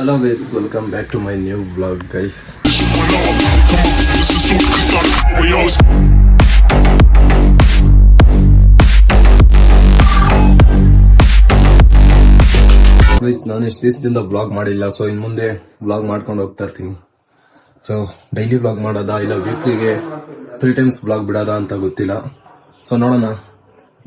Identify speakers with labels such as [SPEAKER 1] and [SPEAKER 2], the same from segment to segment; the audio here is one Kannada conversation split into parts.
[SPEAKER 1] Hello guys, welcome back to my new vlog guys. Guys, ನಾನು ಇಷ್ಟು ದಿವಸದಿಂದ ವ್ಲಾಗ್ ಮಾಡಿಲ್ಲ, ಸೊ ಇನ್ನು ಮುಂದೆ ವ್ಲಾಗ್ ಮಾಡ್ಕೊಂಡು ಹೋಗ್ತಾ ಇರ್ತೀನಿ. ಸೊ ಡೈಲಿ ವ್ಲಾಗ್ ಮಾಡೋದಾ ಇಲ್ಲ ವೀಕ್ಲಿಗೆ 3 times ವ್ಲಾಗ್ ಬಿಡೋದಾ ಅಂತ ಗೊತ್ತಿಲ್ಲ. ಸೊ ನೋಡೋಣ,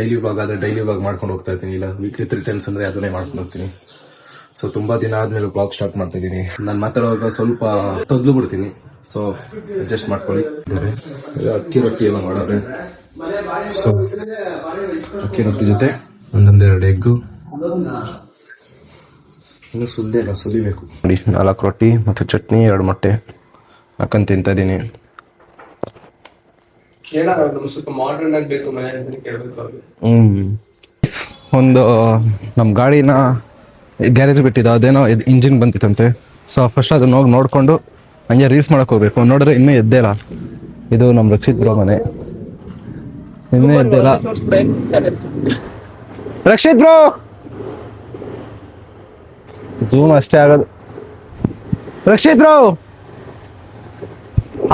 [SPEAKER 1] ಡೈಲಿ ವ್ಲಾಗ್ ಆದರೆ ಡೈಲಿ ವ್ಲಾಗ್ ಮಾಡ್ಕೊಂಡು ಹೋಗ್ತಾ ಇರ್ತೀನಿ, ಇಲ್ಲ ವೀಕ್ಲಿ 3 times ಅಂದರೆ ಅದನ್ನೇ ಮಾಡ್ಕೊಂಡು ಹೋಗ್ತೀನಿ. ಸೊ ತುಂಬಾ ದಿನ ಆದ್ಮೇಲೆ ಬ್ಲಾಗ್ ಸ್ಟಾರ್ಟ್ ಮಾಡ್ತಾ ಇದ್ದೀನಿ. ನಾನು ಮಾತಾಡುವಾಗ ಸ್ವಲ್ಪ ತೊದ್ಲು ಬಿಡ್ತೀನಿ, ಸೊ ಅಡ್ಜಸ್ಟ್ ಮಾಡ್ಕೊಳ್ಳಿ. ಅಕ್ಕಿ ರೊಟ್ಟಿ ಎಲ್ಲ ಮಾಡೋದ್ರೆ, ಸೊ ಅಕ್ಕಿ ರೊಟ್ಟಿ ಜೊತೆ ಒಂದೊಂದೆರಡು ಎಗ್ಗು, ಇನ್ನು ಸುದ್ದಿ ಎಲ್ಲ ಸುಲಿಬೇಕು ನೋಡಿ. 4 ರೊಟ್ಟಿ ಮತ್ತು ಚಟ್ನಿ, 2 ಮೊಟ್ಟೆ ಹಾಕೊಂಡು ತಿಂತಾ ಇದ್ದೀನಿ. ಒಂದು ನಮ್ಮ ಗಾಡಿನ ಗ್ಯಾರೇಜ್ ಬಿಟ್ಟಿದ್ದು, ಅದೇನೋ ಇಂಜಿನ್ ಬಂದಿತ್ತಂತೆ. ಸೊ ಫಸ್ಟ್ ಅದನ್ನ ಹೋಗಿ ನೋಡ್ಕೊಂಡು ಹಂಗೆ ರೀಲ್ಸ್ ಮಾಡಕ್ ಹೋಗ್ಬೇಕು. ನೋಡಿದ್ರೆ ಇನ್ನೂ ಎದ್ದೇಲ್ಲ. ಇದು ನಮ್ಮ ರಕ್ಷಿತ್ ಬ್ರೋ ಮನೆ, ಇನ್ನೂ ಎದ್ದೇಲ್ಲ. ರಕ್ಷಿತ್ ಬ್ರೋ ಜೂಮ್ ಅಷ್ಟೇ ಆಗೋದು. ರಕ್ಷಿತ್ ಬ್ರೋ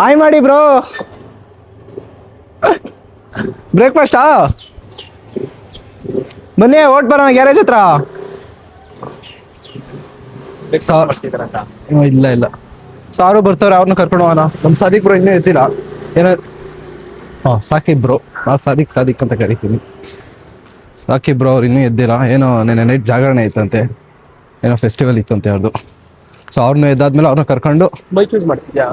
[SPEAKER 1] ಹಾಯ್ ಮಾಡಿ ಬ್ರೋ. ಬ್ರೇಕ್ಫಾಸ್ಟಾ? ಬನ್ನಿ ಓಟ್ ಬರೋಣ ಗ್ಯಾರೇಜ್ ಹತ್ರ. ಇಲ್ಲ ಸಾರು ಬರ್ತಾವ್ರೆ, ಅವ್ರನ್ನ ಕರ್ಕೊಂಡು ಹೋಗೋಣ. ನಮ್ ಸಾದಿಕ್ ಬ್ರೋ ಇನ್ನೂ ಎತ್ತಿಲ್ಲ. ಏನೋ ಸಾಕಿಬ್ ಬ್ರೋ, ಸಾದಿಕ್ ಅಂತ ಕರಿತೀನಿ. ಸಾಕಿಬ್ ಬ್ರೋ ಅವ್ರು ಇನ್ನೂ ಎದ್ದಿಲ್ಲ. ಏನೋ ನೆನ್ನೆ ನೈಟ್ ಜಾಗರಣೆ ಐತಂತೆ, ಏನೋ ಫೆಸ್ಟಿವಲ್ ಇತ್ತಂತೆ ಅವ್ರದ್ದು. ಸೊ ಅವ್ರನ್ನ ಎದ್ದಾದ್ಮೇಲೆ ಅವ್ರನ್ನ ಕರ್ಕೊಂಡು
[SPEAKER 2] ಬೈಕ್ ಯೂಸ್ ಮಾಡ್ತಿದ್ಯಾ?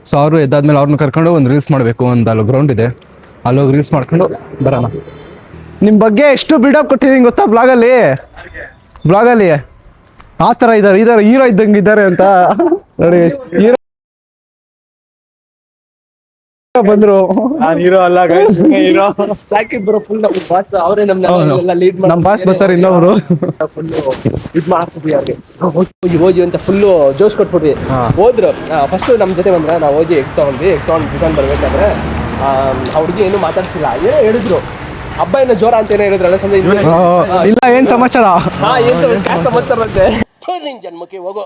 [SPEAKER 1] ಸೊ ಅವರು ಎದ್ದಾದ್ಮೇಲೆ ಅವ್ರನ್ನ ಕರ್ಕೊಂಡು ಒಂದು ರೀಲ್ಸ್ ಮಾಡಬೇಕು. ಒಂದು ಅಲ್ಲಿ ಗ್ರೌಂಡ್ ಇದೆ, ಅಲ್ಲೋಗಿ ರೀಲ್ಸ್ ಮಾಡ್ಕೊಂಡು ಬರೋಣ. ನಿಮ್ ಬಗ್ಗೆ ಎಷ್ಟು ಬಿಲ್ಡಪ್ ಕೊಟ್ಟಿದ್ದೀನಿ ಗೊತ್ತಾ ಬ್ಲಾಗಲ್ಲಿ. ಆ ಥರ ಇದ್ದಾರೆ ಹೀರೋ ಇದ್ದಂಗೆ ಇದ್ದಾರೆ ಅಂತ ನೋಡಿ. ಬಂದ್ರು
[SPEAKER 2] ಹೀರೋ ಅಲ್ಲ, ಹೀರೋ ಸಾಕಿಬ್ ಬ್ರೋ ಫುಲ್ ನಮ್ಮ ಬಾಸ್ ಅವರೇ. ನಮ್ಮನ್ನೆಲ್ಲ ಲೀಡ್ ಮಾಡಿ
[SPEAKER 1] ನಮ್ಮ ಬಾಸ್ ಬರ್ತಾರೆ ಇನ್ನೊಬ್ರು.
[SPEAKER 2] ಫುಲ್ ಇದು ಮಾಡ್ಬಿಟ್ವಿ ಅವ್ರಿಗೆ. ಹೋಗಿ ಅಂತ ಫುಲ್ಲು ಜೋಶ್ ಕೊಟ್ಬಿಟ್ವಿ. ಹೋದ್ರು ಫಸ್ಟ್ ನಮ್ಮ ಜೊತೆ ಬಂದ್ರೆ ನಾವು ಹೋಗಿ ಎಗ್ ತಗೊಂಡು ರಿಟರ್ನ್ ಬರ್ಬೇಕಾದ್ರೆ ಅವ್ರಿಗೆ ಏನು ಮಾತಾಡ್ಸಿಲ್ಲ. ಏನೋ ಹೇಳಿದ್ರು, ಹಬ್ಬ ಏನೋ ಜೋರ ಅಂತ ಏನೋ ಹೇಳಿದ್ರಲ್ಲ ಸಂಜೆ.
[SPEAKER 1] ಇಲ್ಲ ಏನ್ ಸಮಾಚಾರ?
[SPEAKER 2] ಏನ್ ಸಮಾಚಾರ ಅಂತೆ, ಜನ್ಮಕ್ಕೆ ಹೋಗೋ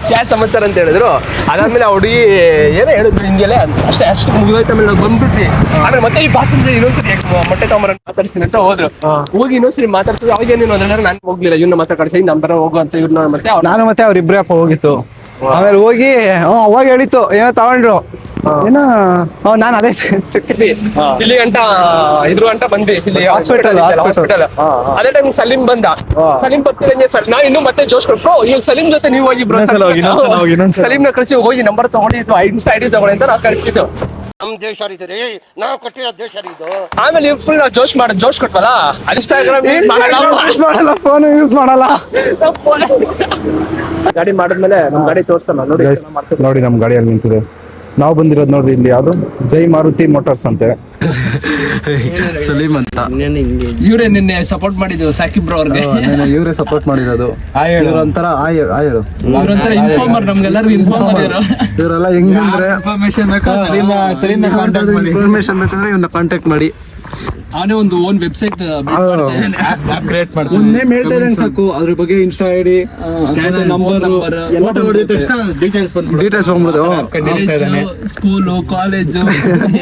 [SPEAKER 2] ಕ್ಯಾಶ್ ಸಮಾಚಾರ ಅಂತ ಹೇಳಿದ್ರು. ಅದಾದ್ಮೇಲೆ ಹುಡುಗಿ ಏನೋ ಹೇಳಿದ್ರು ಹಿಂಗೆಲ್ಲ ಅಷ್ಟು ಮುಗಿದೋಯ್ತು. ಆಮೇಲೆ ನಾವು ಬಂದ್ಬಿಟ್ವಿ. ಆಮೇಲೆ ಮತ್ತೆ ಈ ಬಾಸ್ ಅಂದ್ರೆ ಇನ್ನೊಂದ್ಸರಿ ಮೊಟ್ಟೆ ತಗೊಂಬರ ಮಾತಾಡ್ತೀನಿ ಅಂತ ಹೋದ್ರು. ಹೋಗಿ ಇನ್ನೊಂದ್ಸರಿ ಮಾತಾಡ್ತಿದ್ರು. ಅವಾಗ ಏನೇನು ಅಂದ್ರೆ ನಾನು ಹೋಗ್ಲಿಲ್ಲ, ಇವ್ನ ಮಾತಾಡ್ಸಿ ನಂಬರ ಹೋಗು ಅಂತ ಇವ್ರನ್ನ. ಮತ್ತೆ
[SPEAKER 1] ನಾನು ಮತ್ತೆ ಅವ್ರಿಬ್ರೇ ಅಪ್ಪ ಹೋಗಿತ್ತು. ಆಮೇಲೆ ಹೋಗಿ ಅವಾಗ ಹೇಳಿತ್ತು ಏನೋ ತಗೊಂಡ್ರು. ಏನೋ ನಾನು ಅದೇ
[SPEAKER 2] ಇಲ್ಲಿ ಇದ್ರ ಗಂಟ ಬಂದ್ವಿ ಇಲ್ಲಿ ಹಾಸ್ಪಿಟಲ್. ಅದೇ ಟೈಮ್ ಸಲೀಂ ಬಂದ. ಸಲೀಂ ಬರ್ತಿದಂಗೆ ನಾವ್ ಇನ್ನು ಮತ್ತೆ ಜೋಶ್ ಕೊಟ್ರು. ಈಗ ಸಲೀಂ ಜೊತೆ ನೀವು ಹೋಗಿ ಸಲೀಂನ ಕಳಿಸಿ ಹೋಗಿ ನಂಬರ್ ತಗೊಂಡಿದ್ದು, ಇನ್ಸ್ಟಾ ಐಡಿ ತಗೊಳ್ಳಿ ಅಂತ ನಾವು ಕಳಿಸಿದ್ದು.
[SPEAKER 3] ನಮ್ ದೇಶ ನಾವು ಕೊಟ್ಟಿರೋ ದೇಶ ಇದು.
[SPEAKER 2] ಆಮೇಲೆ ಫುಲ್ ಜೋಶ್ ಕೊಟ್ವಲ್ಲ, ಇನ್ಸ್ಟಾಗ್ರಾಮ್
[SPEAKER 1] ಮಾಡಲ್ಲ, ಫೋನ್ ಯೂಸ್ ಮಾಡಲ್ಲ.
[SPEAKER 2] ಗಾಡಿ ಮಾಡಿದ್ಮೇಲೆ ನಮ್ ಗಾಡಿ ತೋರ್ಸಲ್ಲ
[SPEAKER 1] ನೋಡಿ. ನಮ್ ಗಾಡಿಯಲ್ಲಿ ನಿಂತಿದೆ. ನಾವು ಬಂದಿರೋದು ನೋಡ್ರಿ, ಇಲ್ಲಿ ಯಾವ್ದು ಜೈ ಮಾರುತಿ ಮೋಟಾರ್ಸ್ ಅಂತೆ. ಸಲೀಂ ಅಂತ
[SPEAKER 2] ಇವರೇ ನಿನ್ನೆ ಸಪೋರ್ಟ್ ಮಾಡಿದ್ದು ಸಾಕಿಬ್ ಬ್ರೋ ಅವ್ರಿಗೆ.
[SPEAKER 1] ಇವರೇ ಸಪೋರ್ಟ್ ಮಾಡಿರೋದು. ಒಂಥರ
[SPEAKER 2] ಇವ್ರಂತರ ಇನ್ಫಾರ್ಮರ್, ನಮ್ಗೆಲ್ಲರಿಗೂ ಇನ್ಫಾರ್ಮರ್.
[SPEAKER 1] ಇವರೆಲ್ಲ ಹೆಂಗಂದ್ರೆ ಇನ್ಫಾರ್ಮೇಶನ್ ಬೇಕಂದ್ರೆ ಇವ್ನ ಕಾಂಟ್ಯಾಕ್ಟ್ ಮಾಡಿ.
[SPEAKER 2] ಅವನೇ ಒಂದು ಓನ್ ವೆಬ್ಸೈಟ್ ಕ್ರಿಯೇಟ್ ಮಾಡ್ತಾನೆ.
[SPEAKER 1] ನೇಮ್ ಹೇಳ್ತಾ ಇದ್ದಾನೆ ಸಾಕು, ಅದ್ರ ಬಗ್ಗೆ ಇನ್ಸ್ಟಾ ಐಡಿ, ನಂಬರ್ ಎಲ್ಲ ಡೀಟೇಲ್ಸ್ ಬಂದ್ಬಿಡುತ್ತೆ.
[SPEAKER 2] ಸ್ಕೂಲು, ಕಾಲೇಜು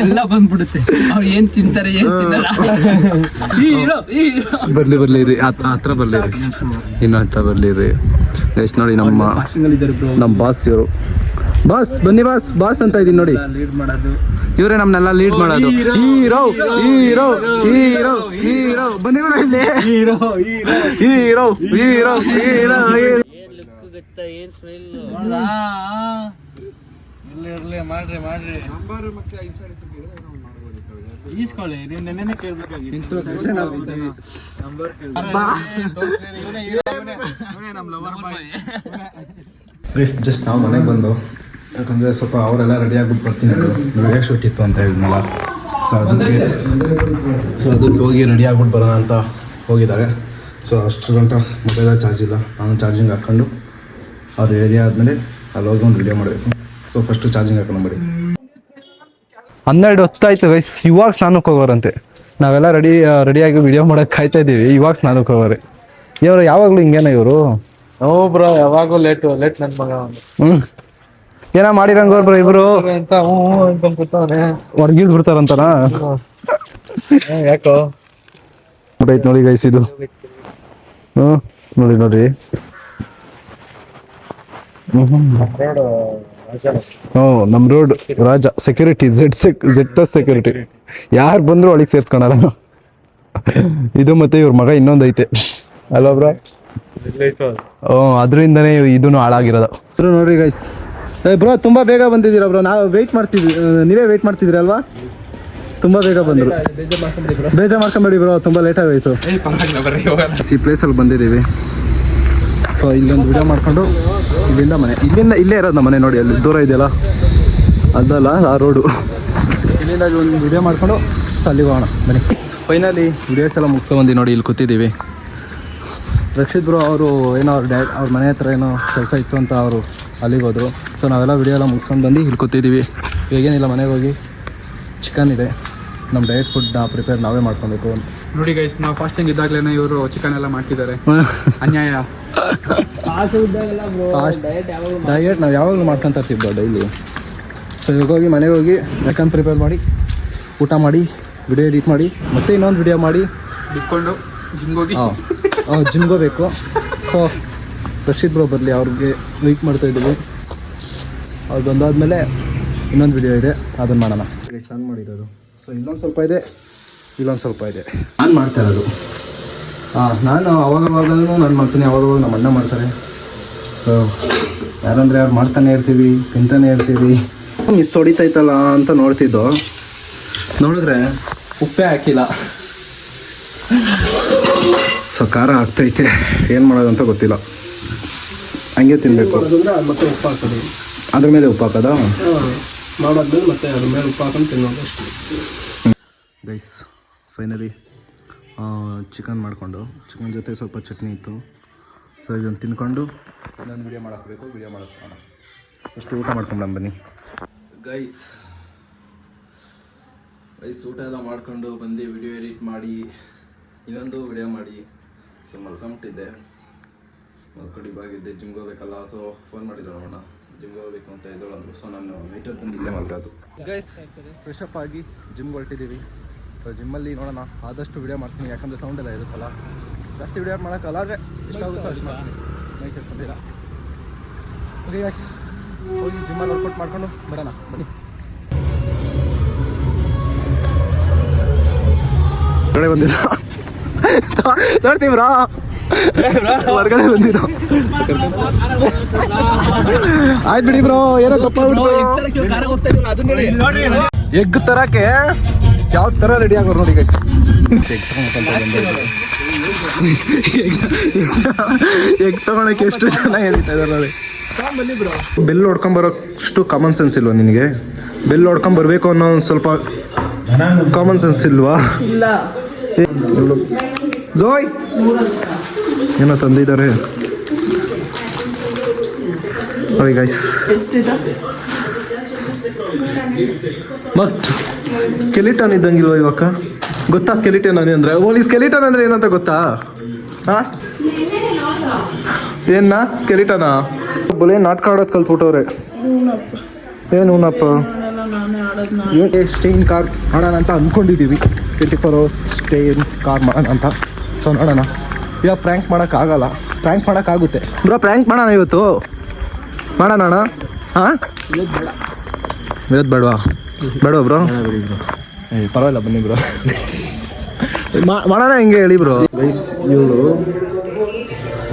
[SPEAKER 2] ಎಲ್ಲ ಬಂದ್ಬಿಡುತ್ತೆ. ಅವ್ರು ಏನ್ ತಿಂತಾರೆ ಏನ್ ತಿನ್ನಲ್ಲ.
[SPEAKER 1] ಬರ್ಲಿ ರೀ, ಹತ್ರ ಬರ್ಲಿರಿ, ಇನ್ನು ಹತ್ರ ಬರ್ಲಿರಿ ಗೈಸ್. ನೋಡಿ ನಮ್ಮ ಬಾಸ್ ಇವರು. ಬಾಸ್ ಬನ್ನಿ, ಬಾಸ್ ಅಂತ ಇದೀನಿ ನೋಡಿ. ಇವರೇ ನಮ್ನೆಲ್ಲ ಲೀಡ್ ಮಾಡೋದು. ಹೀರೋ ಬನ್ನಿ ಇಲ್ಲಿ. ಹೀರೋ ಮಾಡ್ರಿ ಈಸ್ಕೊಳ್ಳಿ. ನೆನ್ನೆ ಕೇಳ್ಬೇಕಾಗಿತ್ತು. ಜಸ್ಟ್ ನಾವು ಮನೆಗೆ ಬಂದು, ಯಾಕಂದರೆ ಸ್ವಲ್ಪ ಅವರೆಲ್ಲ ರೆಡಿ ಆಗ್ಬಿಟ್ಟು ಬರ್ತೀನಿ, ವಿಡಿಯೋ ಶೂಟ್ ಇತ್ತು ಅಂತ ಹೇಳಿದ್ನಲ್ಲ. ಸೊ ಅದಕ್ಕೆ ಹೋಗಿ ರೆಡಿ ಆಗ್ಬಿಟ್ಟು ಬರೋಣ ಅಂತ ಹೋಗಿದ್ದಾರೆ. ಸೊ ಅಷ್ಟು ಗಂಟೆ ಮೊಬೈಲಲ್ಲಿ ಚಾರ್ಜ್ ಇಲ್ಲ. ನಾನು ಚಾರ್ಜಿಂಗ್ ಹಾಕ್ಕೊಂಡು ಅವ್ರು ರೆಡಿ ಆದಮೇಲೆ ಅಲ್ಲಿ ಹೋಗಿ ಒಂದು ವಿಡಿಯೋ ಮಾಡಬೇಕು. ಸೊ ಫಸ್ಟು ಚಾರ್ಜಿಂಗ್ ಹಾಕೊಂಡ್ಬಿಡಿ. 12 ಹೊತ್ತಾಯ್ತು ಗೈಸ್. ಇವಾಗ ಸ್ನಾನಕ್ಕೆ ಹೋಗೋರಂತೆ. ನಾವೆಲ್ಲ ರೆಡಿಯಾಗಿ ವಿಡಿಯೋ ಮಾಡೋಕ್ಕೆ ಕಾಯ್ತಾ ಇದ್ದೀವಿ. ಇವಾಗ ಸ್ನಾನಕ್ಕೆ ಹೋಗೋರೆ.
[SPEAKER 4] ಇವರು ಯಾವಾಗ್ಲೂ ಹಿಂಗೇನ ಇವರು
[SPEAKER 2] ಬ್ರೋ ಯಾವಾಗೂ ಲೇಟ್ ನನ್ ಮಗ ಅವ್ನು.
[SPEAKER 4] ಹ್ಮ್ ಏನ ಮಾಡಿರಂಗ ಬ್ರೋ ಇಬ್ರು
[SPEAKER 2] ಅಂತ ಅಂತ ಕೂತವನೆ.
[SPEAKER 4] ಹೊರ್ಗಿದ್ ಬಿಡ್ತಾರಂತಾನ
[SPEAKER 2] ಯಾಕೋ
[SPEAKER 4] ಐತ್ ನೋಡಿ ಗೈಸ್ ಇದು. ನೋಡಿ ನೋಡಿ ನಮ್ ರೋಡ್ ರಾಜ ಸೆಕ್ಯೂರಿಟಿ ಜೆಡ್ ಸೆಕ್ಯೂರಿಟಿ ಯಾರು ಬಂದ್ರು ಒಳಗೆ ಸೇರ್ಸ್ಕೊಳಲ್ಲ. ಇದು ಮತ್ತೆ ಇವ್ರ ಮಗ ಇನ್ನೊಂದ್ ಐತೆ ಅಲ್ವಾ ಬ್ರೋ? ಅದರಿಂದನೇ ಇದನ್ನು ಹಾಳಾಗಿರೋದು. ನೋಡಿ ಗೈಸ್ ಬ್ರೋ ತುಂಬಾ ಬೇಗ ಬಂದಿದ್ದೀರಾ ಬ್ರೋ. ನಾವು ವೆಯ್ಟ್ ಮಾಡ್ತಿದ್ವಿ, ನೀವೇ ವೆಯ್ಟ್ ಮಾಡ್ತಿದ್ರಿ ಅಲ್ವಾ? ತುಂಬಾ ಬೇಗ ಬಂದ್ರು. ಬೇಜಾರ್ ಮಾಡ್ಕೊಂಬೇಡಿ ಬ್ರೋ, ತುಂಬಾ ಲೇಟ್ ಆಗೋಯ್ತು. ಈ ಪ್ಲೇಸಲ್ಲಿ ಬಂದಿದ್ದೀವಿ. ಸೊ ಇಲ್ಲೊಂದು ವಿಡಿಯೋ ಮಾಡ್ಕೊಂಡು ಇಲ್ಲಿಂದ ಇಲ್ಲೇ ಇರೋದು ನಮ್ಮ ಮನೆ. ನೋಡಿ ಅಲ್ಲಿ ದೂರ ಇದೆಯಲ್ಲ ಅದಲ್ಲ ಆ ರೋಡು. ಇಲ್ಲಿಂದ ಒಂದು ವಿಡಿಯೋ ಮಾಡ್ಕೊಂಡು ಸೊ ಅಲ್ಲಿಗೆ ಹೋಗೋಣ ಬನ್ನಿ. ಫೈನಲಿ ವಿಡಿಯೋಸ್ ಎಲ್ಲ ಮುಗಿಸ್ಕೊಂಡ್ಬಂದು ನೋಡಿ ಇಲ್ಲಿ ಕೂತಿದ್ದೀವಿ. ರಕ್ಷಿತ್ ಬ್ರೋ ಅವರು ಏನೋ ಅವ್ರ ಮನೆ ಹತ್ರ ಏನೋ ಕೆಲಸ ಇತ್ತು ಅಂತ ಅವರು ಅಲ್ಲಿಗೆ ಹೋದರು. ಸೊ ನಾವೆಲ್ಲ ವಿಡಿಯೋ ಎಲ್ಲ ಮುಗಿಸ್ಕೊಂಡು ಬಂದು ಇಲ್ಲಿ ಕೂತಿದ್ದೀವಿ. ಈಗೇನಿಲ್ಲ, ಮನೆಗೆ ಹೋಗಿ ಚಿಕನ್ ಇದೆ, ನಮ್ಮ ಡಯಟ್ ಫುಡ್ನ ಪ್ರಿಪೇರ್ ನಾವೇ ಮಾಡ್ಕೊಬೇಕು.
[SPEAKER 5] ನೋಡಿ ಗೈಸ್, ನಾವು ಫಾಸ್ಟಿಂಗ್ ಇದ್ದಾಗಲೇ ಇವರು ಚಿಕನ್ ಎಲ್ಲ ಮಾಡ್ತಿದ್ದಾರೆ. ಅನ್ಯಾಯ.
[SPEAKER 4] ಡಯಟ್ ನಾವು ಯಾವಾಗಲೂ ಮಾಡ್ಕೊತಾ ಇರ್ತೀವಿ ಬ್ರೋ ಡೈಲಿ. ಸೊ ಇವಾಗ ಹೋಗಿ ಮನೆಗೆ ಹೋಗಿ ಚಿಕನ್ ಪ್ರಿಪೇರ್ ಮಾಡಿ ಊಟ ಮಾಡಿ ವಿಡಿಯೋ ಎಡಿಟ್ ಮಾಡಿ ಮತ್ತೆ ಇನ್ನೊಂದು ವಿಡಿಯೋ ಮಾಡಿ
[SPEAKER 5] ಬಿಟ್ಕೊಂಡು ಜಿಮ್ಗೋಗಿ
[SPEAKER 4] ಜಿಮ್ಗೆ ಹೋಗ್ಬೇಕು. ಸೊ ರಕ್ಷಿತ್ ಬ್ರೋ ಬರಲಿ, ಅವ್ರಿಗೆ ವೆಯ್ಟ್ ಮಾಡ್ತಾಯಿದ್ದೀವಿ. ಅವ್ರು ಬಂದಾದ್ಮೇಲೆ ಇನ್ನೊಂದು ವಿಡಿಯೋ ಇದೆ, ಅದನ್ನು ಮಾಡೋಣ. ನಾನು ಮಾಡಿರೋದು. ಸೊ ಇಲ್ಲೊಂದು ಸ್ವಲ್ಪ ಇದೆ, ಇಲ್ಲೊಂದು ಸ್ವಲ್ಪ ಇದೆ. ನಾನು ಮಾಡ್ತಾ ಇರೋದು ನಾನು ಅವಾಗವಾಗೂ ನಾನು ಮಾಡ್ತೀನಿ, ಅವಾಗವಾಗ ನಮ್ಮ ಅಣ್ಣ ಮಾಡ್ತಾರೆ. ಸೊ ಯಾರಂದರೆ ಅವ್ರು ಮಾಡ್ತಾನೆ ಇರ್ತೀವಿ, ತಿಂತಾನೆ ಇರ್ತೀವಿ. ಮಿಸ್ ಹೊಡಿತೈತಲ್ಲ ಅಂತ ನೋಡ್ತಿದ್ದು, ನೋಡಿದ್ರೆ ಉಪ್ಪೇ ಹಾಕಿಲ್ಲ. ಸೊ ಖಾರ ಆಗ್ತೈತೆ, ಏನು ಮಾಡೋದು ಅಂತ ಗೊತ್ತಿಲ್ಲ. ಹಂಗೆ ತಿನ್ನಬೇಕು.
[SPEAKER 2] ಮತ್ತೆ ಉಪ್ಪು ಹಾಕೋದು,
[SPEAKER 4] ಅದ್ರ ಮೇಲೆ ಉಪ್ಪು ಹಾಕೋದಾ?
[SPEAKER 2] ಮಾಡೋದು ಮತ್ತೆ ಅದ್ರ ಮೇಲೆ ಉಪ್ಪು ಹಾಕೊಂಡು ತಿನ್ನೋದು ಅಷ್ಟೇ.
[SPEAKER 4] ಗೈಸ್ ಫೈನಲಿ ಚಿಕನ್ ಮಾಡಿಕೊಂಡು ಚಿಕನ್ ಜೊತೆ ಸ್ವಲ್ಪ ಚಟ್ನಿ ಇತ್ತು. ಸೊ ಇದನ್ನು ತಿನ್ಕೊಂಡು ಇನ್ನೊಂದು ವಿಡಿಯೋ ಮಾಡಾಕಬೇಕು. ವಿಡಿಯೋ ಮಾಡೋಣ. ಫಸ್ಟ್ ಊಟ ಮಾಡ್ಕೊಂಡು ಬನ್ನಿ ಗೈಸ್. ಊಟ ಎಲ್ಲ ಮಾಡ್ಕೊಂಡು ಬಂದು ವಿಡಿಯೋ ಎಡಿಟ್ ಮಾಡಿ ಇನ್ನೊಂದು ವಿಡಿಯೋ ಮಾಡಿ ಸೊ ಮಲ್ಕೊಂಬಿಟ್ಟಿದ್ದೆ. ಮಲ್ಕೊಂಡು ಇವಾಗಿದ್ದೆ, ಜಿಮ್ಗೆ ಹೋಗ್ಬೇಕಲ್ಲ. ಸೊ ಫೋನ್ ಮಾಡಿದ್ರು ನೋಡೋಣ, ಜಿಮ್ಗೆ ಹೋಗ್ಬೇಕು ಅಂತ ಇದ್ದೋಳಂದ್ರು. ಸೊ ನಾನು ನೈಟ್ ಬಂದು ಇಲ್ಲೇ ಮಲ್ಗೋದು. ಗೈಸ್ ಫ್ರೆಶ್ ಅಪ್ ಆಗಿ ಜಿಮ್ಗೆ ಹೊರಟಿದ್ದೀವಿ. ಸೊ ಜಿಮ್ಮಲ್ಲಿ ನೋಡೋಣ, ಆದಷ್ಟು ವಿಡಿಯೋ ಮಾಡ್ತೀನಿ, ಯಾಕಂದರೆ ಸೌಂಡ್ ಎಲ್ಲ ಇರುತ್ತಲ್ಲ. ಜಾಸ್ತಿ ವಿಡಿಯೋ ಮಾಡೋಕ್ಕಲ್ಲ, ಆದರೆ ಎಷ್ಟಾಗುತ್ತೋ ಅಷ್ಟು ಮಾಡ್ತೀನಿ. ಮೈಕ್ ಇಟ್ಕೊಂಡಿಲ್ಲ. ಓಕೆ ಗೈಸ್, ಹೋಗಿ ಜಿಮ್ಮಲ್ಲಿ ವರ್ಕೌಟ್ ಮಾಡ್ಕೊಂಡು ಬರೋಣ ಬನ್ನಿ. ಹೊರಗಡೆ ಬಂದಿದ್ದು ನೋಡ್ತೀವಿ ಬ್ರಾ, ಹೊರಗಡೆ ಬಂದಿದ್ದು. ಆಯ್ತು ಬಿಡಿ ಬ್ರೋ, ಏನೋ ತಪ್ಪಾಗ್ಬಿಡ್ತು. ಎಗ್ ತರಕ್ಕೆ ಯಾವ ಥರ ರೆಡಿ ಆಗೋರು ನೋಡಿ ಗೈಸ್. ಎಗ್ ತಗೊಳಕ್ಕೆ ಎಷ್ಟು ಚೆನ್ನಾಗಿ ಹೇಳ್ತಾ ಇದ್ದಾರೆ ನೋಡಿ. ಬೆಲ್ ಹೊಡ್ಕೊಂಬರೋಷ್ಟು ಕಾಮನ್ ಸೆನ್ಸ್ ಇಲ್ವಾ ನಿನಗೆ? ಬೆಲ್ ಹೊಡ್ಕೊಂಬರ್ಬೇಕು ಅನ್ನೋ ಒಂದು ಸ್ವಲ್ಪ ಕಾಮನ್ ಸೆನ್ಸ್ ಇಲ್ವಾ? ಇಲ್ಲ. ಜೋಯ್ ಏನೋ ತಂದಿದ್ದಾರೆ ನೋಡಿ ಗೈಸ್. ಮತ್ ಸ್ಕೆಲಿಟನ್ ಇದ್ದಂಗಿಲ್ವ ಇವಾಗ? ಗೊತ್ತಾ ಸ್ಕೆಲಿಟನ್ ಅಂದ್ರೆ? ಓಲಿ ಸ್ಕೆಲಿಟನ್ ಅಂದ್ರೆ ಏನಂತ ಗೊತ್ತಾ? ಏನ ಸ್ಕೆಲಿಟನಾ? ಬೊಲೆ ನಾಟಕ ಆಡೋದು ಕಲ್ತ್ಬಿಟ್ಟವ್ರೆ. ಏನು ಹೂನಪ್ಪ, ಸ್ಟೇನ್ ಕಾರ್ ಮಾಡೋಣ ಅಂತ ಅಂದ್ಕೊಂಡಿದ್ದೀವಿ. 24 hours ಸ್ಟೇನ್ ಕಾರ್ ಮಾಡೋಣ ಅಂತ. ಸೊ ನೋಡೋಣ. ಇವಾಗ ಪ್ರ್ಯಾಂಕ್ ಮಾಡೋಕ್ಕಾಗಲ್ಲ, ಪ್ರ್ಯಾಂಕ್ ಮಾಡೋಕ್ಕಾಗುತ್ತೆ ಬ್ರೋ. ಪ್ರ್ಯಾಂಕ್ ಮಾಡೋಣ ಇವತ್ತು, ಮಾಡೋಣ ಅಣ್ಣ. ಹಾಂ ಇವತ್ತು ಬೇಡವಾ? ಬೇಡವಾ ಬ್ರೋ? ಪರವಾಗಿಲ್ಲ ಬನ್ನಿ ಬ್ರೋ, ಮಾಡೋಣ. ಹೆಂಗೆ ಹೇಳಿ ಬ್ರೋ. ಗೈಸ್ ಇವರು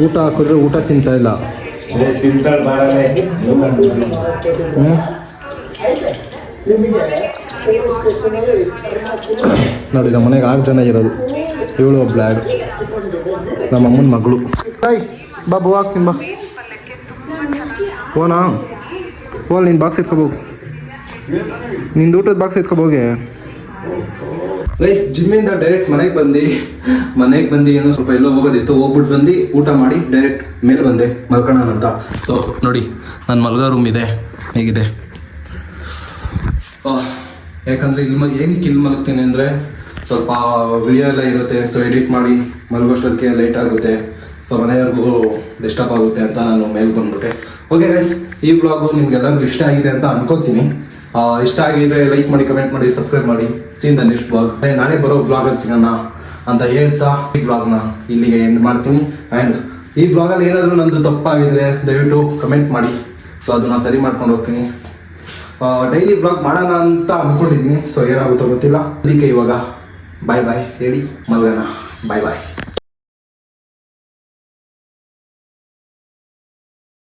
[SPEAKER 4] ಊಟ ಹಾಕಿದ್ರೆ ಊಟ ತಿಂತಾ ಇಲ್ಲ. ನೋಡಿ ನಮ್ಮ ಮನೆಗೆ 6 ಜನ ಇರೋದು. ಇವಳು ಒಬ್ಳು, ನಮ್ಮ ಅಮ್ಮನ ಮಗಳು. ಬಾಬು ಹಾಕ್ತೀನಿ ಬಾ. ಓನಾ ಓಲ್ ನಿನ್ನ ಬಾಕ್ಸ್ ಎತ್ಕೊಬೋಗು, ನಿಂದು ಊಟದ ಬಾಕ್ಸ್ ಎತ್ಕೊಬೋಗೆ. ರೈಸ್ ಜಿಮ್ಮಿಂದ ಡೈರೆಕ್ಟ್ ಮನೆಗೆ ಬಂದು ಏನೋ ಸ್ವಲ್ಪ ಎಲ್ಲೋ ಹೋಗೋದಿತ್ತು, ಹೋಗ್ಬಿಟ್ಟು ಬಂದು ಊಟ ಮಾಡಿ ಡೈರೆಕ್ಟ್ ಮೇಲೆ ಬಂದೆ ಮಲ್ಕೊಳ್ಳೋಣ ಅಂತ. ಸೊ ನೋಡಿ ನನ್ನ ಮಲ್ಗೋ ರೂಮ್ ಇದೆ, ಹೇಗಿದೆ. ಯಾಕಂದರೆ ಇಲ್ಲಿ ಏನಕ್ಕೆ ಇಲ್ಲಿ ಮಲಗ್ತೀನಿ ಅಂದರೆ ಸ್ವಲ್ಪ ವಿಡಿಯೋ ಎಲ್ಲ ಇರುತ್ತೆ. ಸೊ ಎಡಿಟ್ ಮಾಡಿ ಮಲಗೋಷ್ಟಕ್ಕೆ ಲೇಟ್ ಆಗುತ್ತೆ.
[SPEAKER 1] ಸೊ ಮನೆಯವ್ರಿಗೂ ಡಿಸ್ಟರ್ಬ್ ಆಗುತ್ತೆ ಅಂತ ನಾನು ಮೇಲೆ ಬಂದ್ಬಿಟ್ಟೆ. ಓಕೆ ಗೈಸ್, ಈ ಬ್ಲಾಗು ನಿಮ್ಗೆಲ್ಲರಿಗೂ ಇಷ್ಟ ಆಗಿದೆ ಅಂತ ಅನ್ಕೋತೀನಿ. ಇಷ್ಟ ಆಗಿದ್ರೆ ಲೈಕ್ ಮಾಡಿ, ಕಮೆಂಟ್ ಮಾಡಿ, ಸಬ್ಸ್ಕ್ರೈಬ್ ಮಾಡಿ. Seen the next blog. ನಾಳೆ ಬರೋ ಬ್ಲಾಗಲ್ಲಿ ಸಿಗೋಣ ಅಂತ ಹೇಳ್ತಾ ಈ ಬ್ಲಾಗ್ನ ಇಲ್ಲಿಗೆ ಎಂಡ್ ಮಾಡ್ತೀನಿ. ಆ್ಯಂಡ್ ಈ ಬ್ಲಾಗಲ್ಲಿ ಏನಾದರೂ ನಂದು ತಪ್ಪಾಗಿದ್ರೆ ದಯವಿಟ್ಟು ಕಮೆಂಟ್ ಮಾಡಿ. ಸೊ ಅದನ್ನ ಸರಿ ಮಾಡ್ಕೊಂಡು ಹೋಗ್ತೀನಿ. ಡೈಲಿ ಬ್ಲಾಗ್ ಮಾಡೋಣ ಅಂತ ಅಂದ್ಕೊಂಡಿದ್ದೀನಿ. ಸೊ ಏನಾಗುತ್ತೋ ಗೊತ್ತಿಲ್ಲ. ಅದಕ್ಕೆ ಇವಾಗ ಬಾಯ್ ಬಾಯ್ ಹೇಳಿ ಮಲ್ಗೋಣ. ಬಾಯ್ ಬಾಯ್.